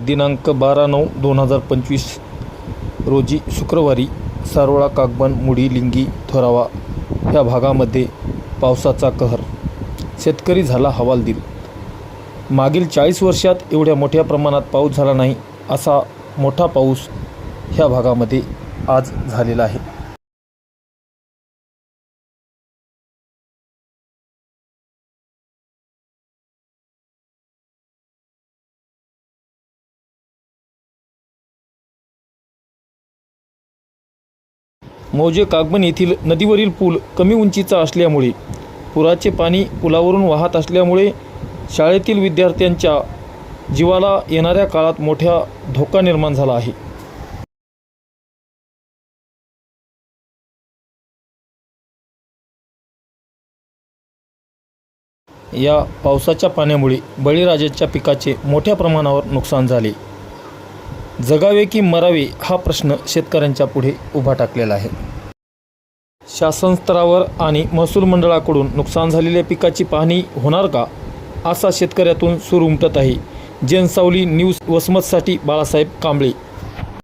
दिनांक 12/9/2025 रोजी शुक्रवारी सारोळा, कागबन, मुडी, लिंगी, थोरावा ह्या भागामध्ये पावसाचा कहर. शेतकरी झाला हवालदिल. मागील 40 वर्षात एवढ्या मोठ्या प्रमाणात पाऊस झाला नाही. असा मोठा पाऊस ह्या भागामध्ये आज झालेला आहे. मौजे कागबन येथील नदीवरील पूल कमी उंचीचा असल्यामुळे पुराचे पाणी पुलावरून वाहत असल्यामुळे शाळेतील विद्यार्थ्यांच्या जीवाला येणाऱ्या काळात मोठा धोका निर्माण झाला आहे. या पावसाच्या पाण्यामुळे बळीराजाच्या पिकाचे मोठ्या प्रमाणावर नुकसान झाले. जगावे की मरावे हा प्रश्न शेतकऱ्यांच्या पुढे उभा टाकलेला आहे. शासन स्तरावर आणि महसूल मंडळाकडून नुकसान झालेल्या पिकाची पाहणी होणार का, असा शेतकऱ्यातून सूर उमटत आहे. जनसावली न्यूज वसमतसाठी बाळासाहेब कांबळे.